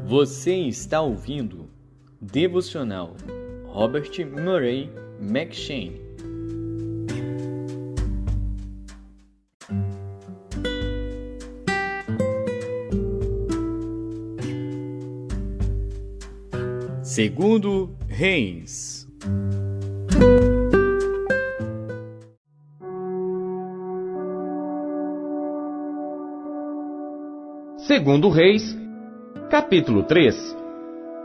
Você está ouvindo Devocional Robert Murray M'Cheyne. Segundo Reis. Segundo Reis, capítulo 3.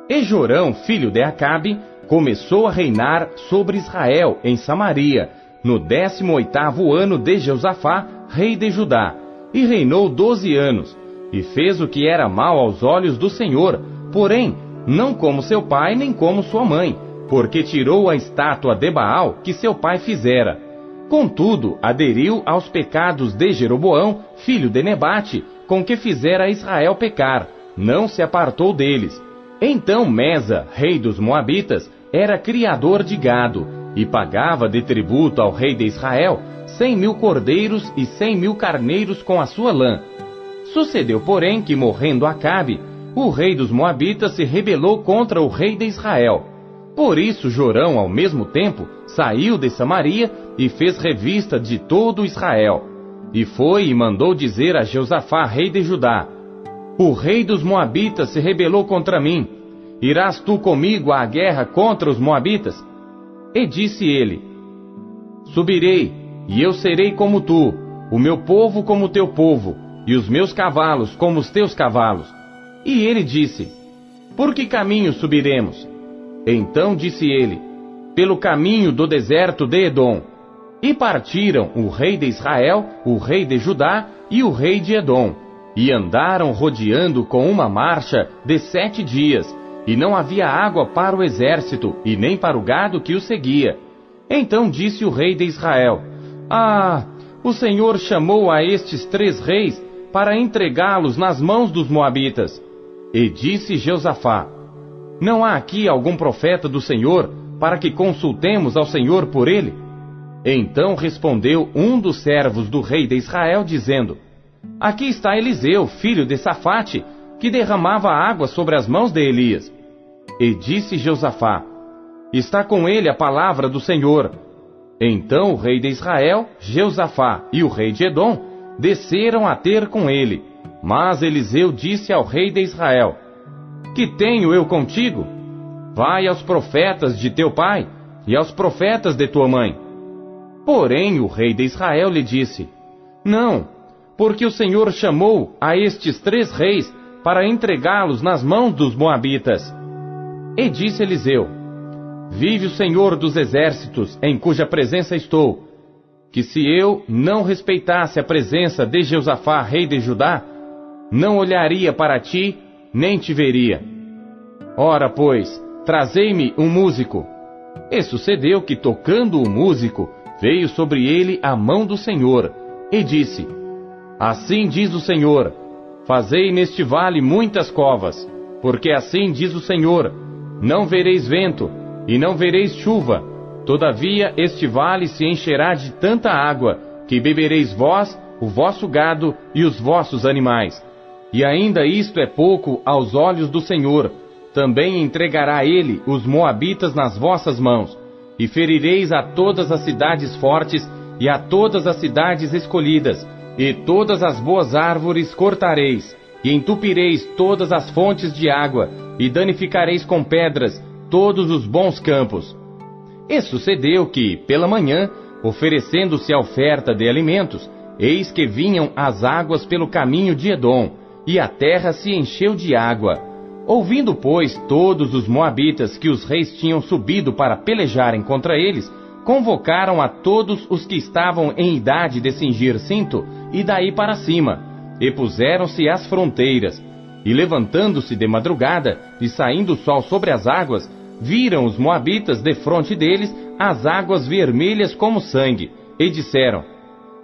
E Jorão, filho de Acabe, começou a reinar sobre Israel em Samaria, no 18º ano de Jeosafá, rei de Judá, e reinou 12 anos, e fez o que era mal aos olhos do Senhor, porém, não como seu pai nem como sua mãe, porque tirou a estátua de Baal que seu pai fizera. Contudo, aderiu aos pecados de Jeroboão, filho de Nebate, com que fizera Israel pecar, não se apartou deles. Então Mesa, rei dos Moabitas, era criador de gado, e pagava de tributo ao rei de Israel 100.000 cordeiros e 100.000 carneiros com a sua lã. Sucedeu, porém, que morrendo Acabe, o rei dos Moabitas se rebelou contra o rei de Israel. Por isso Jorão, ao mesmo tempo, saiu de Samaria e fez revista de todo Israel. E foi e mandou dizer a Jeosafá, rei de Judá: o rei dos Moabitas se rebelou contra mim. Irás tu comigo à guerra contra os Moabitas? E disse ele: subirei, e eu serei como tu, o meu povo como o teu povo, e os meus cavalos como os teus cavalos. E ele disse: por que caminho subiremos? Então disse ele: pelo caminho do deserto de Edom. E partiram o rei de Israel, o rei de Judá e o rei de Edom, e andaram rodeando com uma marcha de 7 dias, e não havia água para o exército, e nem para o gado que o seguia. Então disse o rei de Israel: o Senhor chamou a estes 3 reis para entregá-los nas mãos dos Moabitas. E disse Jeosafá: não há aqui algum profeta do Senhor, para que consultemos ao Senhor por ele? Então respondeu um dos servos do rei de Israel, dizendo: aqui está Eliseu, filho de Safate, que derramava água sobre as mãos de Elias. E disse Jeosafá: está com ele a palavra do Senhor. Então o rei de Israel, Jeosafá e o rei de Edom desceram a ter com ele. Mas Eliseu disse ao rei de Israel: que tenho eu contigo? Vai aos profetas de teu pai e aos profetas de tua mãe. Porém o rei de Israel lhe disse: não, porque o Senhor chamou a estes 3 reis para entregá-los nas mãos dos Moabitas. E disse Eliseu: vive o Senhor dos exércitos, em cuja presença estou, que se eu não respeitasse a presença de Jeosafá, rei de Judá, não olharia para ti, nem te veria. Ora, pois, trazei-me um músico. E sucedeu que, tocando o músico, veio sobre ele a mão do Senhor, e disse: assim diz o Senhor: fazei neste vale muitas covas, porque assim diz o Senhor: não vereis vento, e não vereis chuva, todavia este vale se encherá de tanta água, que bebereis vós, o vosso gado e os vossos animais. E ainda isto é pouco aos olhos do Senhor, também entregará ele os Moabitas nas vossas mãos, e ferireis a todas as cidades fortes, e a todas as cidades escolhidas, e todas as boas árvores cortareis, e entupireis todas as fontes de água, e danificareis com pedras todos os bons campos. E sucedeu que, pela manhã, oferecendo-se a oferta de alimentos, eis que vinham as águas pelo caminho de Edom, e a terra se encheu de água. Ouvindo, pois, todos os moabitas que os reis tinham subido para pelejarem contra eles, convocaram a todos os que estavam em idade de cingir cinto, e daí para cima, e puseram-se às fronteiras. E levantando-se de madrugada, e saindo o sol sobre as águas, viram os moabitas defronte deles as águas vermelhas como sangue, e disseram: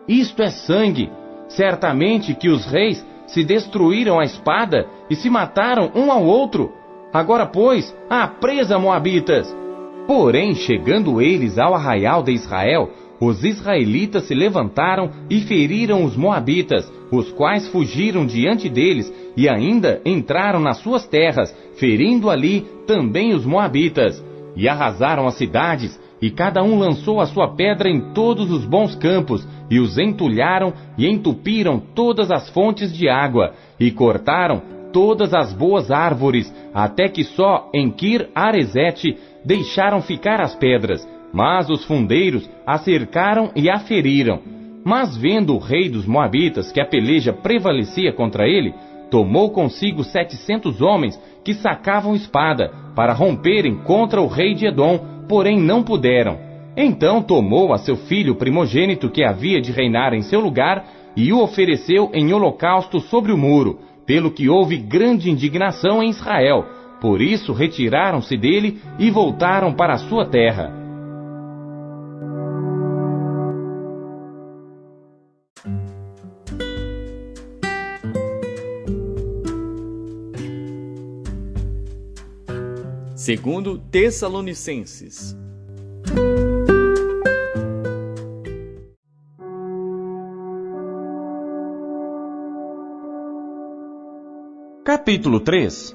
isto é sangue, certamente que os reis se destruíram a espada e se mataram um ao outro. Agora, pois, à presa, moabitas! Porém, chegando eles ao arraial de Israel, os israelitas se levantaram e feriram os moabitas, os quais fugiram diante deles e ainda entraram nas suas terras, ferindo ali também os moabitas. E arrasaram as cidades, e cada um lançou a sua pedra em todos os bons campos, e os entulharam e entupiram todas as fontes de água, e cortaram todas as boas árvores, até que só em Kir-Aresete deixaram ficar as pedras, mas os fundeiros a cercaram e a feriram. Mas vendo o rei dos Moabitas que a peleja prevalecia contra ele, tomou consigo 700 homens que sacavam espada, para romperem contra o rei de Edom, porém não puderam. Então tomou a seu filho primogênito que havia de reinar em seu lugar, e o ofereceu em holocausto sobre o muro, pelo que houve grande indignação em Israel. Por isso retiraram-se dele e voltaram para a sua terra. Segundo Tessalonicenses. Capítulo 3.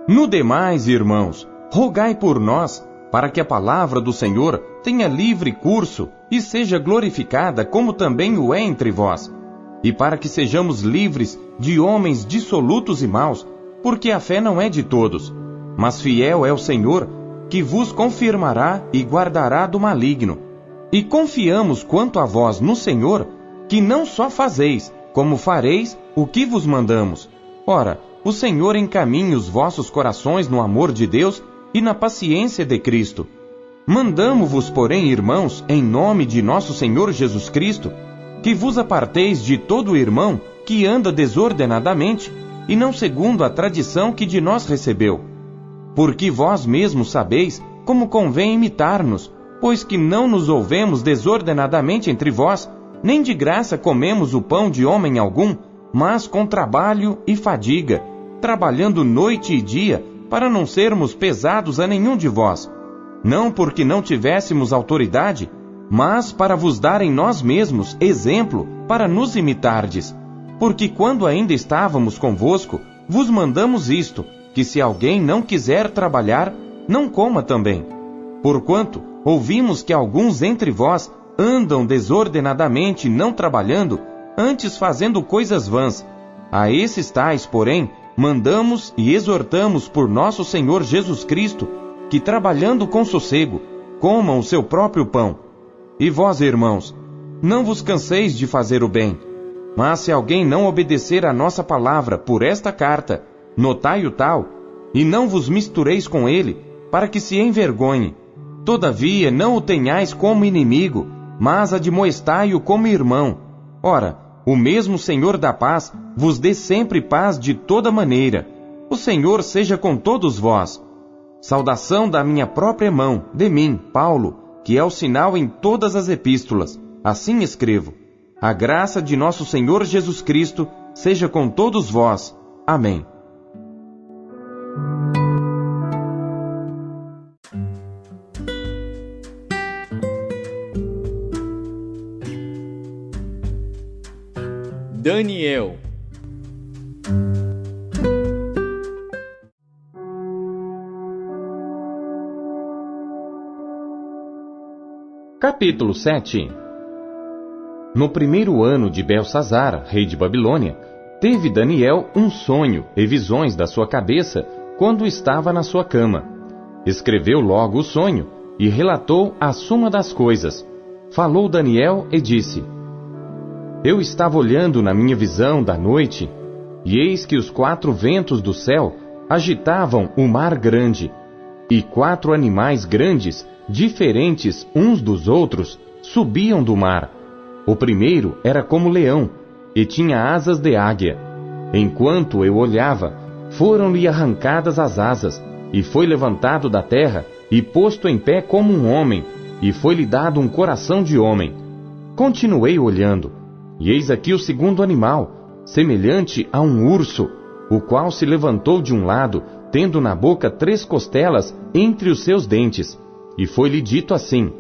No demais, irmãos, rogai por nós, para que a palavra do Senhor tenha livre curso e seja glorificada como também o é entre vós, e para que sejamos livres de homens dissolutos e maus, porque a fé não é de todos, mas fiel é o Senhor, que vos confirmará e guardará do maligno. E confiamos quanto a vós no Senhor, que não só fazeis, como fareis o que vos mandamos. Ora, o Senhor encaminha os vossos corações no amor de Deus e na paciência de Cristo. Mandamo-vos, porém, irmãos, em nome de nosso Senhor Jesus Cristo, que vos aparteis de todo irmão que anda desordenadamente, e não segundo a tradição que de nós recebeu. Porque vós mesmos sabeis como convém imitar-nos, pois que não nos ouvemos desordenadamente entre vós, nem de graça comemos o pão de homem algum, mas com trabalho e fadiga, trabalhando noite e dia, para não sermos pesados a nenhum de vós. Não porque não tivéssemos autoridade, mas para vos dar em nós mesmos exemplo para nos imitardes. Porque quando ainda estávamos convosco, vos mandamos isto, que se alguém não quiser trabalhar, não coma também. Porquanto ouvimos que alguns entre vós andam desordenadamente não trabalhando, antes fazendo coisas vãs. A esses tais, porém, mandamos e exortamos por nosso Senhor Jesus Cristo, que trabalhando com sossego, comam o seu próprio pão. E vós, irmãos, não vos canseis de fazer o bem. Mas se alguém não obedecer à nossa palavra por esta carta, notai-o tal, e não vos mistureis com ele, para que se envergonhe. Todavia não o tenhais como inimigo, mas admoestai-o como irmão. Ora, o mesmo Senhor da paz vos dê sempre paz de toda maneira. O Senhor seja com todos vós. Saudação da minha própria mão, de mim, Paulo, que é o sinal em todas as epístolas. Assim escrevo. A graça de nosso Senhor Jesus Cristo seja com todos vós. Amém. Daniel. Capítulo 7. No primeiro ano de Belsazar, rei de Babilônia, teve Daniel um sonho e visões da sua cabeça quando estava na sua cama. Escreveu logo o sonho e relatou a suma das coisas. Falou Daniel e disse: Eu estava olhando na minha visão da noite, e eis que os 4 ventos do céu agitavam o mar grande, e 4 animais grandes, diferentes uns dos outros, subiam do mar. O primeiro era como leão, e tinha asas de águia. Enquanto eu olhava, foram-lhe arrancadas as asas, e foi levantado da terra, e posto em pé como um homem, e foi-lhe dado um coração de homem. Continuei olhando, e eis aqui o segundo animal, semelhante a um urso, o qual se levantou de um lado, tendo na boca 3 costelas entre os seus dentes. E foi-lhe dito assim: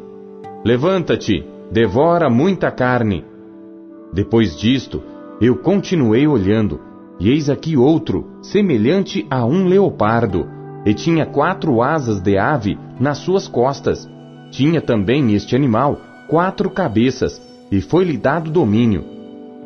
Levanta-te, devora muita carne. Depois disto, eu continuei olhando, E eis aqui outro, semelhante a um leopardo, e tinha 4 asas de ave nas suas costas. Tinha também este animal 4 cabeças, e foi-lhe dado domínio.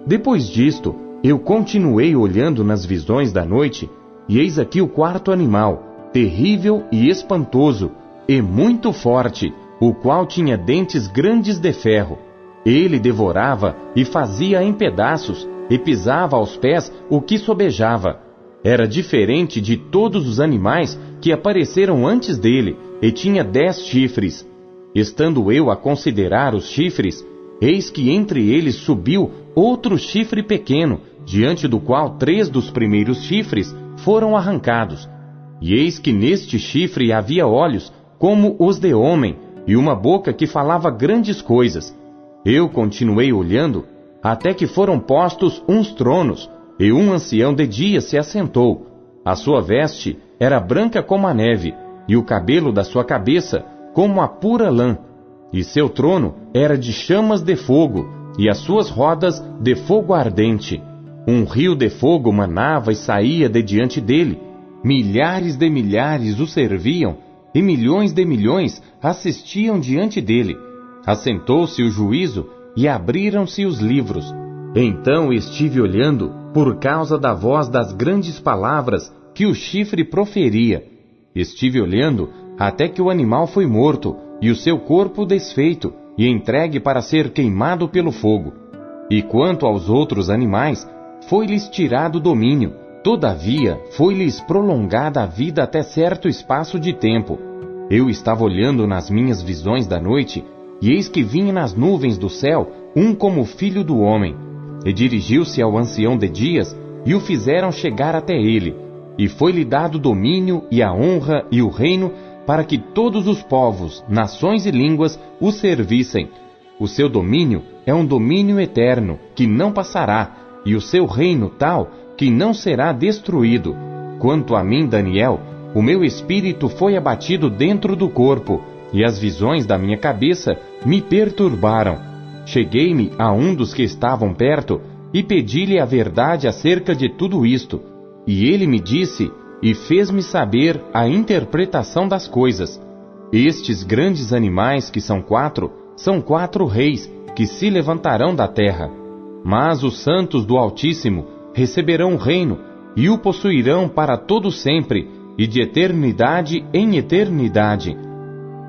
Depois disto, eu continuei olhando nas visões da noite, e eis aqui o 4º animal, terrível e espantoso, e muito forte, o qual tinha dentes grandes de ferro. Ele devorava e fazia em pedaços, e pisava aos pés o que sobejava. Era diferente de todos os animais que apareceram antes dele, e tinha 10 chifres. Estando eu a considerar os chifres, eis que entre eles subiu outro chifre pequeno, diante do qual 3 dos primeiros chifres foram arrancados. E eis que neste chifre havia olhos como os de homem, e uma boca que falava grandes coisas. Eu continuei olhando, até que foram postos uns tronos, e um ancião de dia se assentou. A sua veste era branca como a neve, e o cabelo da sua cabeça como a pura lã. E seu trono era de chamas de fogo, e as suas rodas de fogo ardente. Um rio de fogo manava e saía de diante dele. Milhares de milhares o serviam, e milhões de milhões assistiam diante dele. Assentou-se o juízo, e abriram-se os livros. Então estive olhando, por causa da voz das grandes palavras que o chifre proferia. Estive olhando, até que o animal foi morto, e o seu corpo desfeito, e entregue para ser queimado pelo fogo. E quanto aos outros animais, foi-lhes tirado o domínio, todavia foi-lhes prolongada a vida até certo espaço de tempo. Eu estava olhando nas minhas visões da noite, e eis que vinha nas nuvens do céu um como filho do homem, e dirigiu-se ao ancião de dias, e o fizeram chegar até ele, e foi-lhe dado o domínio, e a honra, e o reino, para que todos os povos, nações e línguas o servissem. O seu domínio é um domínio eterno, que não passará, e o seu reino tal, que não será destruído. Quanto a mim, Daniel, o meu espírito foi abatido dentro do corpo, e as visões da minha cabeça me perturbaram. Cheguei-me a um dos que estavam perto, e pedi-lhe a verdade acerca de tudo isto. E ele me disse, e fez-me saber a interpretação das coisas. Estes grandes animais, que são 4, são 4 reis, que se levantarão da terra. Mas os santos do Altíssimo receberão o reino, e o possuirão para todo sempre, e de eternidade em eternidade.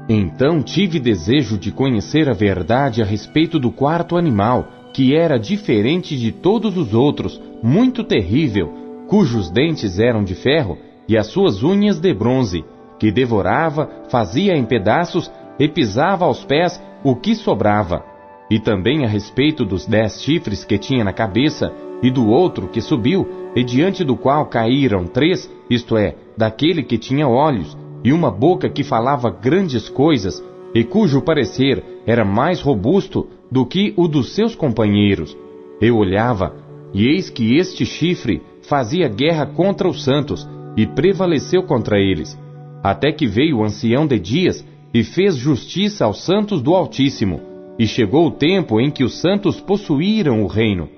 Então tive desejo de conhecer a verdade a respeito do 4º animal, que era diferente de todos os outros, muito terrível, cujos dentes eram de ferro e as suas unhas de bronze, que devorava, fazia em pedaços e pisava aos pés o que sobrava. E também a respeito dos 10 chifres que tinha na cabeça, e do outro que subiu, e diante do qual caíram 3, isto é, daquele que tinha olhos, e uma boca que falava grandes coisas, e cujo parecer era mais robusto do que o dos seus companheiros. Eu olhava, e eis que este chifre fazia guerra contra os santos, e prevaleceu contra eles, até que veio o ancião de dias, e fez justiça aos santos do Altíssimo, e chegou o tempo em que os santos possuíram o reino.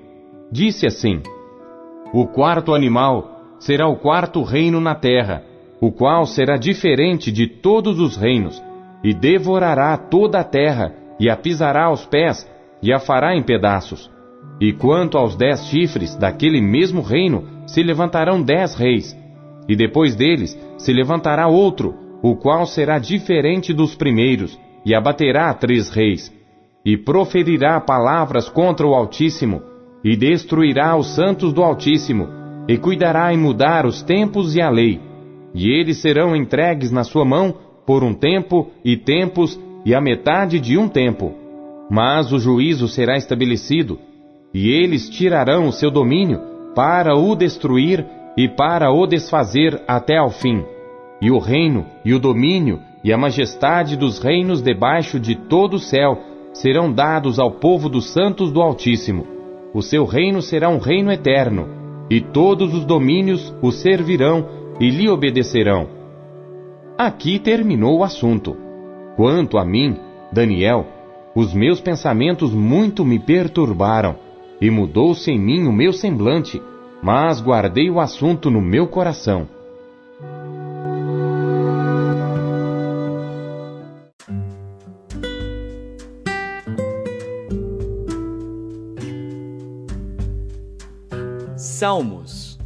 Disse assim: o 4º animal será o 4º reino na terra, o qual será diferente de todos os reinos, e devorará toda a terra, e a pisará aos pés, e a fará em pedaços. E quanto aos 10 chifres daquele mesmo reino, se levantarão 10 reis, e depois deles se levantará outro, o qual será diferente dos primeiros, e abaterá 3 reis, e proferirá palavras contra o Altíssimo, e destruirá os santos do Altíssimo, e cuidará em mudar os tempos e a lei. E eles serão entregues na sua mão por um tempo e tempos e a metade de um tempo. Mas o juízo será estabelecido, e eles tirarão o seu domínio para o destruir e para o desfazer até ao fim. E o reino, e o domínio, e a majestade dos reinos debaixo de todo o céu serão dados ao povo dos santos do Altíssimo. O seu reino será um reino eterno, e todos os domínios o servirão e lhe obedecerão. Aqui terminou o assunto. Quanto a mim, Daniel, os meus pensamentos muito me perturbaram, e mudou-se em mim o meu semblante, mas guardei o assunto no meu coração. Salmos.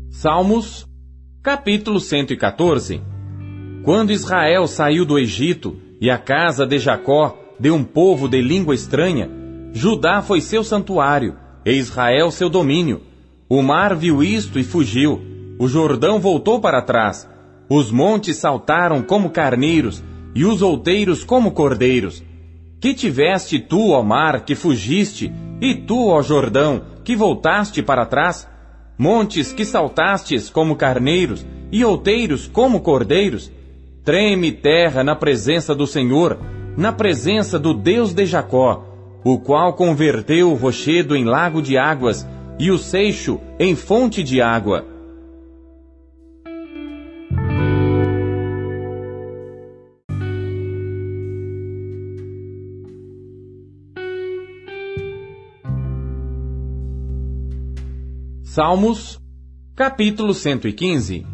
Salmos, capítulo 114. Quando Israel saiu do Egito e a casa de Jacó de um povo de língua estranha, Judá foi seu santuário e Israel seu domínio. O mar viu isto e fugiu. O Jordão voltou para trás. Os montes saltaram como carneiros e os outeiros como cordeiros. Que tiveste tu, ó mar, que fugiste, e tu, ó Jordão, que voltaste para trás? Montes que saltastes como carneiros e outeiros como cordeiros? Treme terra na presença do Senhor, na presença do Deus de Jacó, o qual converteu o rochedo em lago de águas e o seixo em fonte de água. Salmos, capítulo 115.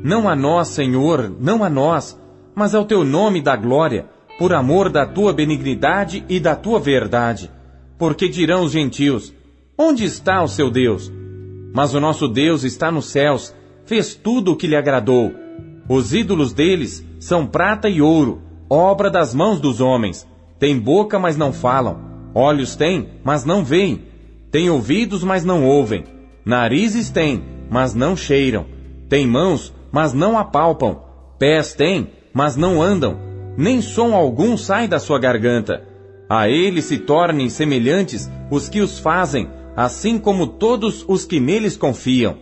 Não a nós, Senhor, não a nós, mas ao teu nome dá glória, por amor da tua benignidade e da tua verdade. Porque dirão os gentios: onde está o seu Deus? Mas o nosso Deus está nos céus, fez tudo o que lhe agradou. Os ídolos deles são prata e ouro, obra das mãos dos homens. Têm boca, mas não falam. Olhos têm, mas não veem. Têm ouvidos, mas não ouvem. Narizes têm, mas não cheiram. Têm mãos, mas não apalpam. Pés têm, mas não andam. Nem som algum sai da sua garganta. A ele se tornem semelhantes os que os fazem, assim como todos os que neles confiam.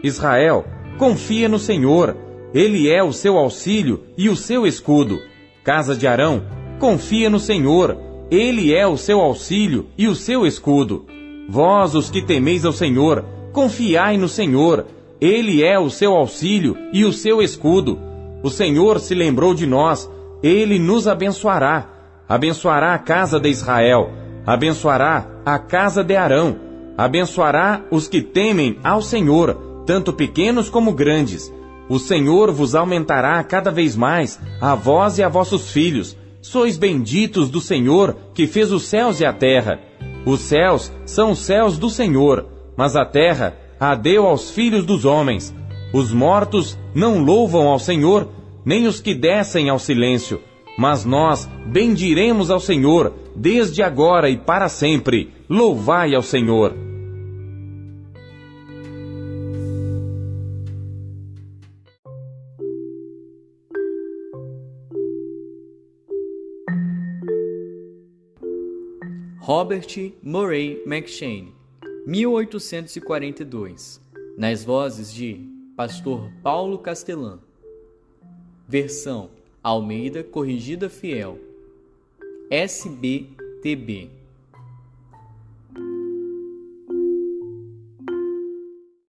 Israel, confia no Senhor. Ele é o seu auxílio e o seu escudo. Casa de Arão, confia no Senhor. Ele é o seu auxílio e o seu escudo. Vós, os que temeis ao Senhor, confiai no Senhor. Ele é o seu auxílio e o seu escudo. O Senhor se lembrou de nós. Ele nos abençoará. Abençoará a casa de Israel. Abençoará a casa de Arão. Abençoará os que temem ao Senhor, tanto pequenos como grandes. O Senhor vos aumentará cada vez mais, a vós e a vossos filhos. Sois benditos do Senhor, que fez os céus e a terra. Os céus são os céus do Senhor, mas a terra a deu aos filhos dos homens. Os mortos não louvam ao Senhor, nem os que descem ao silêncio. Mas nós bendiremos ao Senhor, desde agora e para sempre. Louvai ao Senhor. Robert Murray McCheyne, 1842. Nas vozes de Pastor Paulo Castelã. Versão Almeida Corrigida Fiel. SBTB.